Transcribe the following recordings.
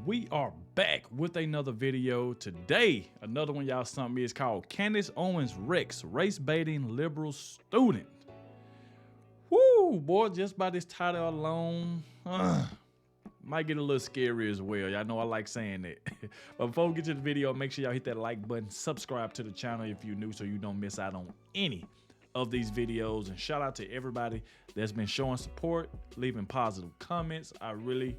We are back with another video. Today, another one y'all sent me is called Candace Owens Race Baiting Liberal Student. Woo, boy, just by this title alone, might get a little scary as well. Y'all know I like saying that. But before we get to the video, make sure y'all hit that like button, subscribe to the channel if you're new so you don't miss out on any of these videos, and shout out to everybody that's been showing support, leaving positive comments. I really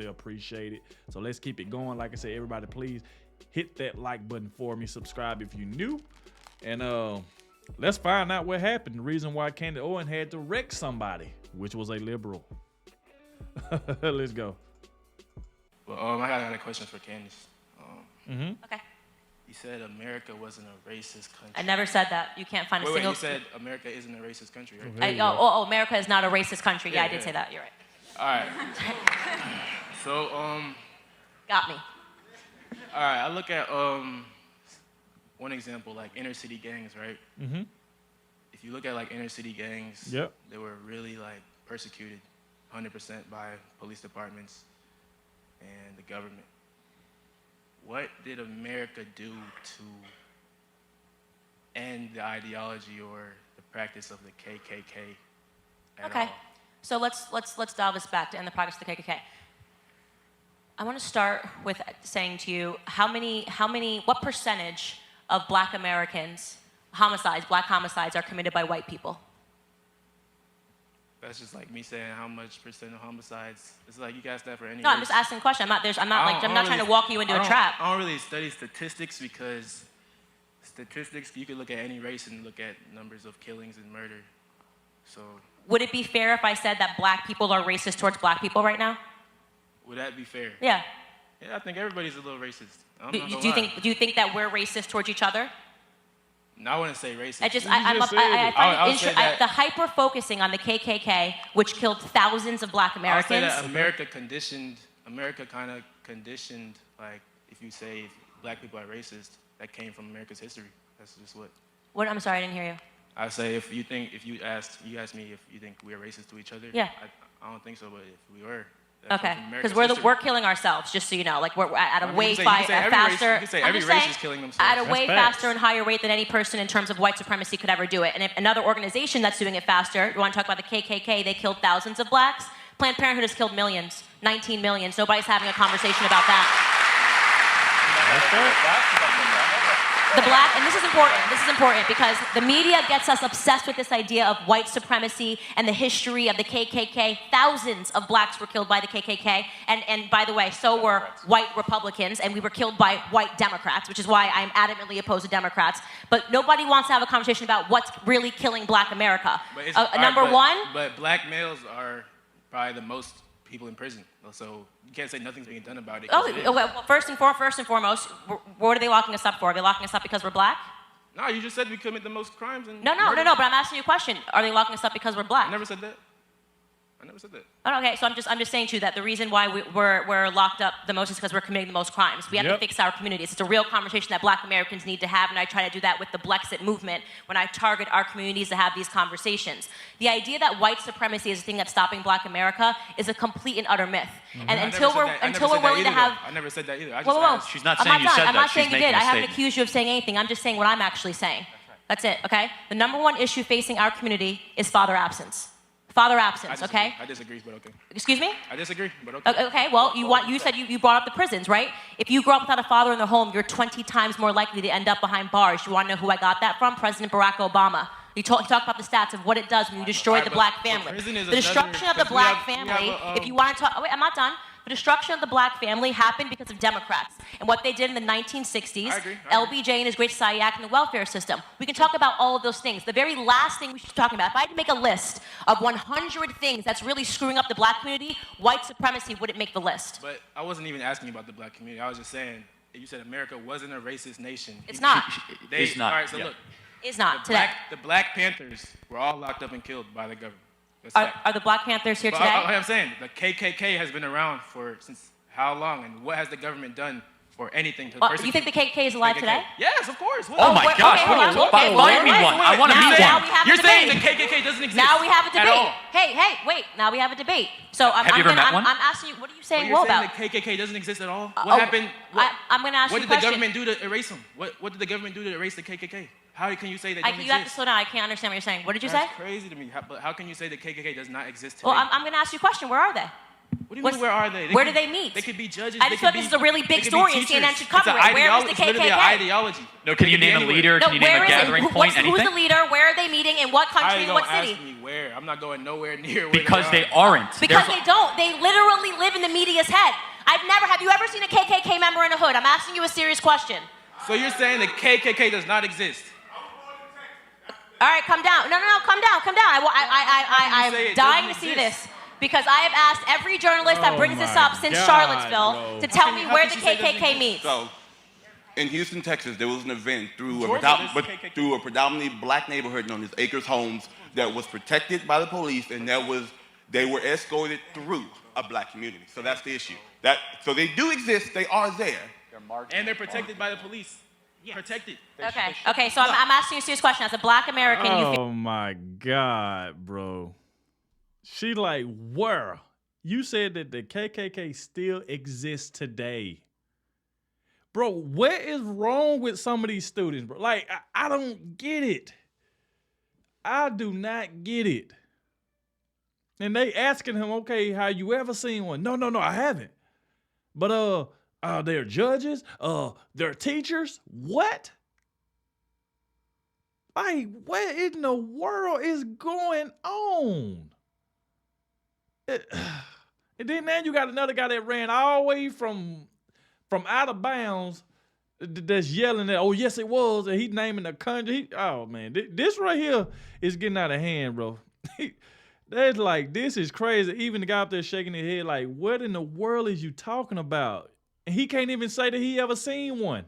appreciate it. So let's keep it going. Like I said, everybody please hit that like button for me, subscribe if you're new, and let's find out what happened. The reason why Candace Owens had to wreck somebody, which was a liberal. Let's go. Well, I got a question for Candace. Okay. You said America wasn't a racist country. I never said that. You can't find a single. You said America isn't a racist country, right? America is not a racist country. Yeah, I did say that. You're right. All right. So, Got me. all right. I look at one example, like inner city gangs, right? Mm-hmm. If you look at like inner city gangs, Yep. they were really like persecuted 100% by police departments and the government. What did America do to end the ideology or the practice of the KKK at all? So let's dial this back to end the practice of the KKK. I want to start with saying to you what percentage of Black Americans Black homicides are committed by white people? That's just like me saying how much percent of homicides. It's like you guys that for any. No, I'm just asking a question. I'm not trying to walk you into a trap. I don't really study statistics because statistics, you could look at any race and look at numbers of killings and murder. So. Would it be fair if I said that Black people are racist towards Black people right now? Would that be fair? Yeah. Yeah, I think everybody's a little racist. Do you think that we're racist towards each other? No, I wouldn't say racist. The hyper focusing on the KKK, which killed thousands of Black Americans. I would say that America kind of conditioned, like, if you say Black people are racist, that came from America's history. That's just what. What? I'm sorry, I didn't hear you. I say if you asked me if you think we are racist to each other. Yeah. I don't think so, but if we were. Okay, because we're killing ourselves, just so you know. Like we're at a faster. You can say every race is killing themselves. At a way faster and higher rate than any person in terms of white supremacy could ever do it. And if another organization that's doing it faster, you want to talk about the KKK? They killed thousands of Blacks. Planned Parenthood has killed millions, 19 million. Nobody's having a conversation about that. And this is important because the media gets us obsessed with this idea of white supremacy and the history of the KKK. Thousands of Blacks were killed by the KKK, and by the way, so were white Republicans, and we were killed by white Democrats, which is why I'm adamantly opposed to Democrats. But nobody wants to have a conversation about what's really killing Black America. But Black males are probably the most people in prison, so you can't say nothing's being done about it. Well, first and foremost, what are they locking us up for? Are they locking us up because we're Black? No, you just said we commit the most crimes. No, but I'm asking you a question. Are they locking us up because we're Black? I never said that. Okay, so I'm just saying to you that the reason why we're locked up the most is because we're committing the most crimes. We have to fix our communities. It's a real conversation that Black Americans need to have, and I try to do that with the Blexit movement when I target our communities to have these conversations. The idea that white supremacy is the thing that's stopping Black America is a complete and utter myth. Mm-hmm. And until we're willing to have, I never said that either. She's not saying you said that. I'm not saying you did. I haven't statement. accused you of saying anything. I'm just saying what I'm actually saying. That's it. Okay. The number one issue facing our community is father absence. Father absence, okay? I disagree, but okay. Excuse me? I disagree, but okay. Okay, well, you said you brought up the prisons, right? If you grow up without a father in the home, you're 20 times more likely to end up behind bars. You want to know who I got that from? President Barack Obama. He talked about the stats of what it does when you destroy the Black family. The destruction of the Black family, if you want to talk, wait, I'm not done. The destruction of the Black family happened because of Democrats and what they did in the 1960s, I agree. LBJ and his Great Society Act and the welfare system. We can talk about all of those things. The very last thing we should be talking about, if I had to make a list of 100 things that's really screwing up the Black community, white supremacy wouldn't make the list. But I wasn't even asking about the Black community. I was just saying, you said America wasn't a racist nation. It's not. It's not. All right, so look. It's not today. The Black Panthers were all locked up and killed by the government. Are the Black Panthers here today? I'm saying, the KKK has been around since how long, and what has the government done or anything to Well, persecute. you think the KKK is alive today? Yes, of course. Oh my gosh! Find me one. I want to meet Now one. we have a You're saying the debate. KKK doesn't exist. Now we have a at debate. all. Hey, wait. Now we have a debate. So I'm Have you ever met one? I'm asking you, what are you saying You're woe saying about? the KKK doesn't exist at all? What happened? I'm going to ask you What a did the question. government do to erase them? What did the government do to erase the KKK? How can you say they don't exist? You have to slow down. I can't understand what you're saying. What did you say? That's crazy to me. But how can you say the KKK does not exist today? Well, I'm going to ask you a question. Where are they? What do you mean, where are they? Where do they meet? They could be judges. I just thought this is a really big story and CNN should cover it. Where is the It's literally an KKK? ideology. No, can you name a leader? Can you name a gathering point? Who's Anything? the leader? Where are they meeting? In what country? In what city? Ask me where. I'm not going nowhere near where Because they they aren't. Because they don't. They literally live in the media's head. Have you ever seen a KKK member in a hood? I'm asking you a serious question. So you're saying the KKK does not exist? All right, come down. No, come down. I'm dying to see this. Because I have asked every journalist that brings this up since Charlottesville to tell me where the KKK meets. So, in Houston, Texas, there was an event through Georgia, through a predominantly black neighborhood known as Acres Homes that was protected by the police, and they were escorted through a black community. So that's the issue. So they do exist. They are there. And they're protected by the police. Protected. Okay. So I'm asking you a serious question. As a black American, Oh my God, bro. She like, where? You said that the KKK still exists today. Bro, what is wrong with some of these students, bro? Like, I don't get it. I do not get it. And they asking him, okay, have you ever seen one? No, I haven't. But they're judges, they're teachers. What? Like, what in the world is going on? And then now you got another guy that ran all the way from out of bounds that's yelling at, oh, yes, it was. And he's naming the country. Oh, man, this right here is getting out of hand, bro. That's like, this is crazy. Even the guy up there shaking his head like, what in the world is you talking about? And he can't even say that he ever seen one.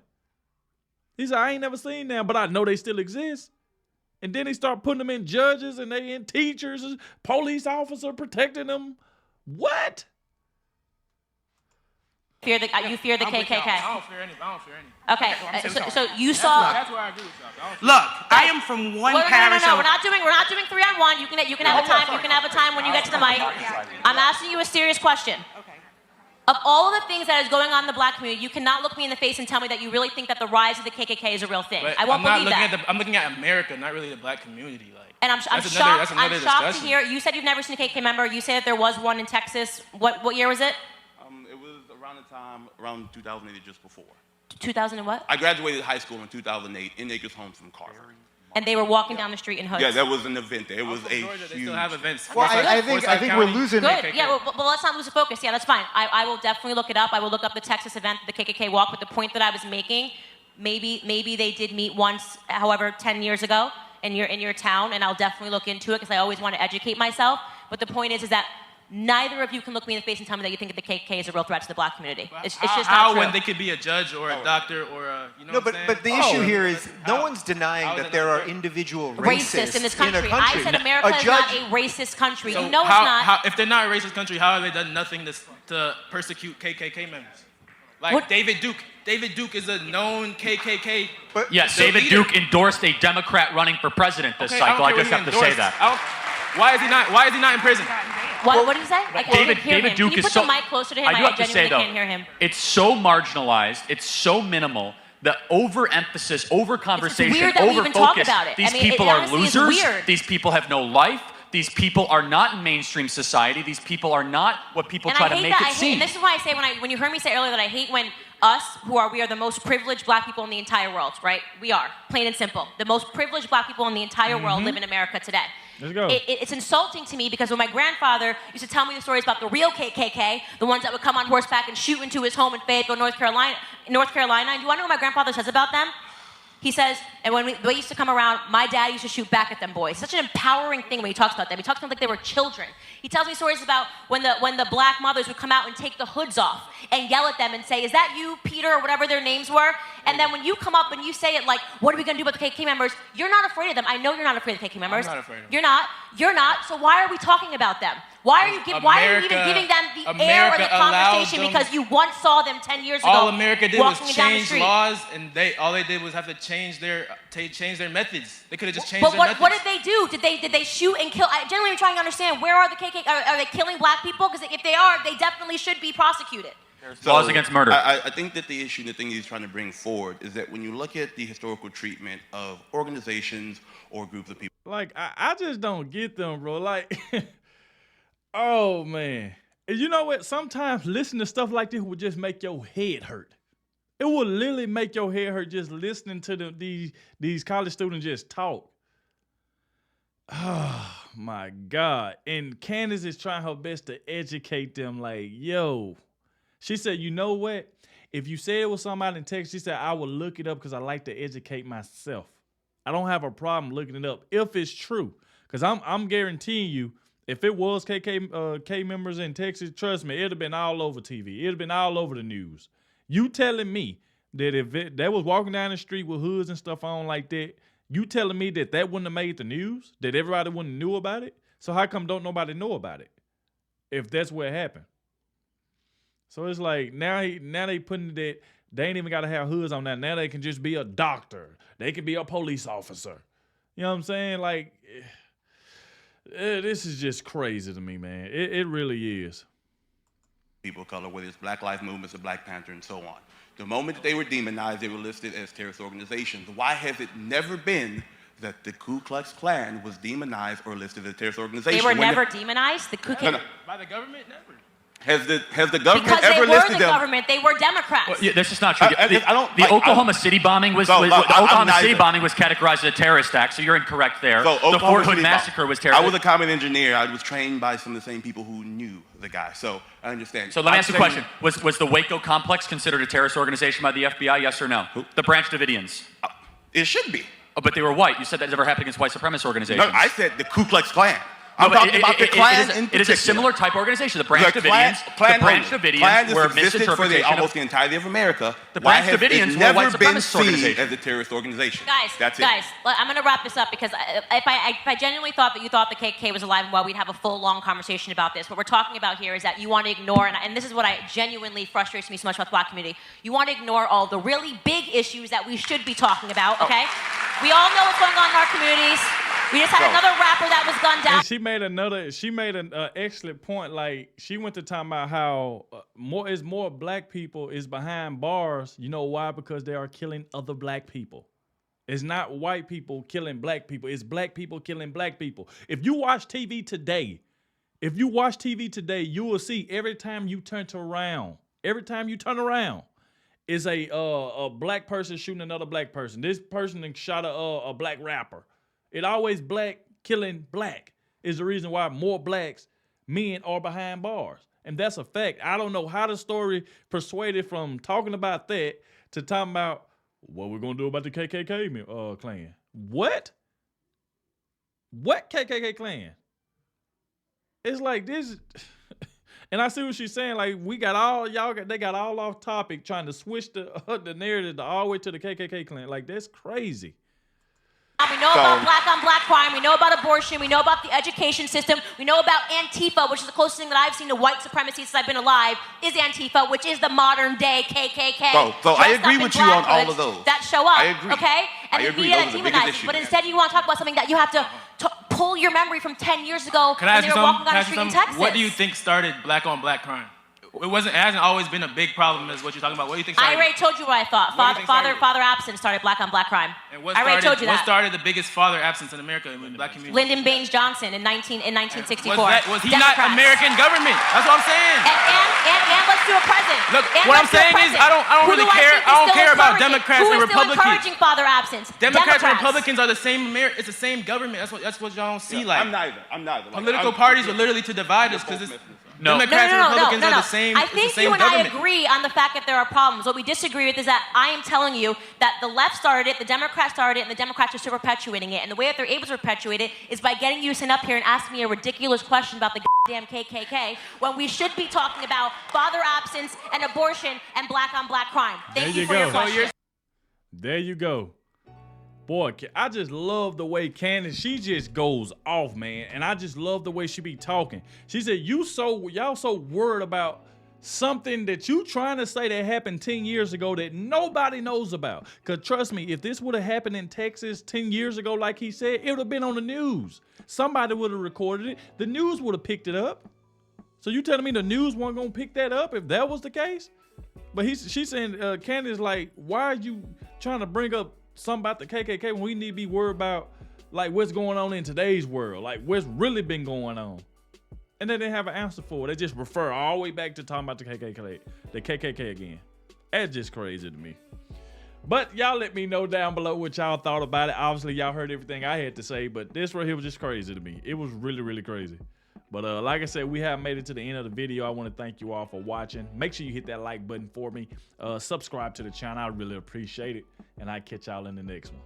He said, I ain't never seen them, but I know they still exist. And then they start putting them in judges and they in teachers, police officer protecting them. What? you fear the KKK. I don't fear any. Okay, so you saw. That's where I agree with y'all. Look, I am from one parish. No, we're not doing 3-on-1. You can have a time. You can have a time when you get to the mic. I'm asking you a serious question. Of all of the things that is going on in the black community, you cannot look me in the face and tell me that you really think that the rise of the KKK is a real thing. But I won't believe that. I'm looking at America, not really the black community. And I'm shocked to hear. You said you've never seen a KKK member. You said that there was one in Texas. What year was it? It was around 2008, just before. 2000 and what? I graduated high school in 2008 in Acres Homes from Carver. And they were walking down the street in hoods. Yeah, that was an event. It was a Georgia, they still have events. Well, I think we're losing. Good. Yeah, well, let's not lose the focus. Yeah, that's fine. I will definitely look it up. I will look up the Texas event, the KKK walk. But the point that I was making, maybe they did meet once, however, 10 years ago in your town, and I'll definitely look into it because I always want to educate myself. But the point is that neither of you can look me in the face and tell me that you think that the KKK is a real threat to the black community. It's just not how true. when they could be a judge or a doctor or a, you know No, what I'm but the saying? issue here is no one's denying How is that it there not are fair? individual racist in this country. a country. I said America is not a racist country. So you know it's not. If they're not a racist country, how have they done nothing to persecute KKK members? Like What? David Duke. David Duke is a known KKK. Yes, the David leader. Duke endorsed a Democrat running for president this cycle. I just have to say that. Why is he not in prison? What did you say? I can't hear David him. Duke Can you is put so. the mic closer to him? I do have to genuinely say though, can't hear him. it's so marginalized. It's so minimal. The overemphasis, over-conversation, weird that we even talk over-focus. about it. These I mean, people it are honestly is losers. weird. These people have no life. These people are not in mainstream society. These people are not what people try to make it seem. And this is why I say when you heard me say earlier that I hate when we are the most privileged black people in the entire world, right? We are, plain and simple. The most privileged black people in the entire world live in America today. Let's go. It's insulting to me because when my grandfather used to tell me the stories about the real KKK, the ones that would come on horseback and shoot into his home in Fayetteville, North Carolina, and do you want to know what my grandfather says about them? He says, and when they used to come around, my dad used to shoot back at them boys. Such an empowering thing when he talks about them. He talks about them like they were children. He tells me stories about when the black mothers would come out and take the hoods off and yell at them and say, is that you, Peter, or whatever their names were? And then when you come up and you say it like, what are we going to do about the KKK members? You're not afraid of them. I know you're not afraid of the KKK members. I'm not afraid of them. You're not. So why are we talking about them? Why are you even giving them the air of the conversation? Because you once saw them 10 years ago. All America did was change the laws, and all they did was have to change their methods. They could have just changed their methods. But what did they do? Did they shoot and kill? I generally am trying to understand, where are the KKK? Are they killing black people? Because if they are, they definitely should be prosecuted. Laws against murder. I think that the issue, the thing he's trying to bring forward is that when you look at the historical treatment of organizations or groups of people. Like, I just don't get them, bro. Like, oh, man. You know what? Sometimes listening to stuff like this would just make your head hurt. It will literally make your head hurt just listening to these college students just talk. Oh, my God. And Candace is trying her best to educate them like, yo. She said, you know what? If you say it was somebody in Texas, she said, I will look it up because I like to educate myself. I don't have a problem looking it up if it's true. Because I'm guaranteeing you, if it was K members in Texas, trust me, it'd have been all over TV. It'd have been all over the news. You telling me that if they was walking down the street with hoods and stuff on like that, you telling me that wouldn't have made the news? That everybody wouldn't have knew about it? So how come don't nobody know about it? If that's what happened. So it's like now they putting that they ain't even got to have hoods on that. Now they can just be a doctor. They can be a police officer. You know what I'm saying? Like, this is just crazy to me, man. It really is. People of color, whether it's Black Lives Movements or Black Panther and so on. The moment that they were demonized, they were listed as terrorist organizations. Why has it never been that the Ku Klux Klan was demonized or listed as a terrorist organization? They were never demonized? The Ku Klux No. By the government? Never. Has the government because ever they were listed the them? government. They were Democrats. Well, yeah, that's just not true. The Oklahoma City bombing was categorized as a terrorist act, so you're incorrect there. So the Fort Hood massacre was terrorist. I was a common engineer. I was trained by some of the same people who knew the guy, so I understand. So let me ask you a question. Was the Waco complex considered a terrorist organization by the FBI, yes or no? Who? The Branch Davidians. It should be. Oh, but they were white. You said that never happened against white supremacist organizations. No, I said the Ku Klux Klan. I'm talking about the Klan it is a similar type organization. The Branch Davidians were existed for almost the entirety of America. The Branch Davidians were a white supremacist organization. As a terrorist organization. Guys, I'm going to wrap this up because if I genuinely thought that you thought the KKK was alive and well, we'd have a full, long conversation about this. What we're talking about here is that you want to ignore, and this is what genuinely frustrates me so much about the black community. You want to ignore all the really big issues that we should be talking about, okay? We all know what's going on in our communities. We just had another rapper that was gunned down. And she made an excellent point. Like, she went to talk about how more black people is behind bars. You know why? Because they are killing other black people. It's not white people killing black people. It's black people killing black people. If you watch TV today, you will see every time you turn around, is a black person shooting another black person. This person shot a black rapper. It always black killing black is the reason why more blacks men are behind bars. And that's a fact. I don't know how the story persuaded from talking about that to talking about what we're going to do about the KKK clan. What? What KKK clan? It's like this. And I see what she's saying. Like, they got all off topic trying to switch the narrative all the way to the KKK clan. Like, that's crazy. We know about black-on-black crime. We know about abortion. We know about the education system. We know about Antifa, which is the closest thing that I've seen to white supremacy since I've been alive, is Antifa, which is the modern-day KKK. So I agree with you on all of those. That show up, I agree. Okay? And I the agree. media Those that are the biggest demonizes. issues. But instead you want to talk about something that you have to pull your memory from 10 years ago Can I when ask they you were walking something? down the street in Texas. What do you think started black-on-black crime? It hasn't always been a big problem as what you're talking about. What do you think started? I already told you what I thought. Father absence started black-on-black crime. And I already told you that. What started the biggest father absence in America in the black community? Lyndon Baines Johnson in 1964. Was he not American government? That's what I'm saying. And let's do a present. Look, what I'm saying is I don't really care. I don't care about Democrats and Republicans. Who is still encouraging father absence? Democrats and Republicans are the same. It's the same government. That's what y'all don't see. Yeah, like I'm neither. Political parties are literally to divide us because No. Democrats and Republicans are the same. I think you and I agree on the fact that there are problems. What we disagree with is that I am telling you that the left started it, the Democrats started it, and the Democrats are still perpetuating it. And the way that they're able to perpetuate it is by getting you to sit up here and ask me a ridiculous question about the goddamn KKK when we should be talking about father absence and abortion and black-on-black crime. Thank you for your question. There you go. Boy, I just love the way Candace, she just goes off, man. And I just love the way she be talking. She said, y'all so worried about something that you trying to say that happened 10 years ago that nobody knows about. Because trust me, if this would have happened in Texas 10 years ago, like he said, it would have been on the news. Somebody would have recorded it. The news would have picked it up. So you telling me the news wasn't going to pick that up if that was the case? But she's saying, Candace, like, why are you trying to bring up something about the KKK when we need to be worried about, like, what's going on in today's world? Like, what's really been going on? And they didn't have an answer for it. They just refer all the way back to talking about the KKK again. That's just crazy to me. But y'all let me know down below what y'all thought about it. Obviously, y'all heard everything I had to say, but this right here was just crazy to me. It was really, really crazy. But like I said, we have made it to the end of the video. I want to thank you all for watching. Make sure you hit that like button for me. Subscribe to the channel. I really appreciate it. And I'll catch y'all in the next one.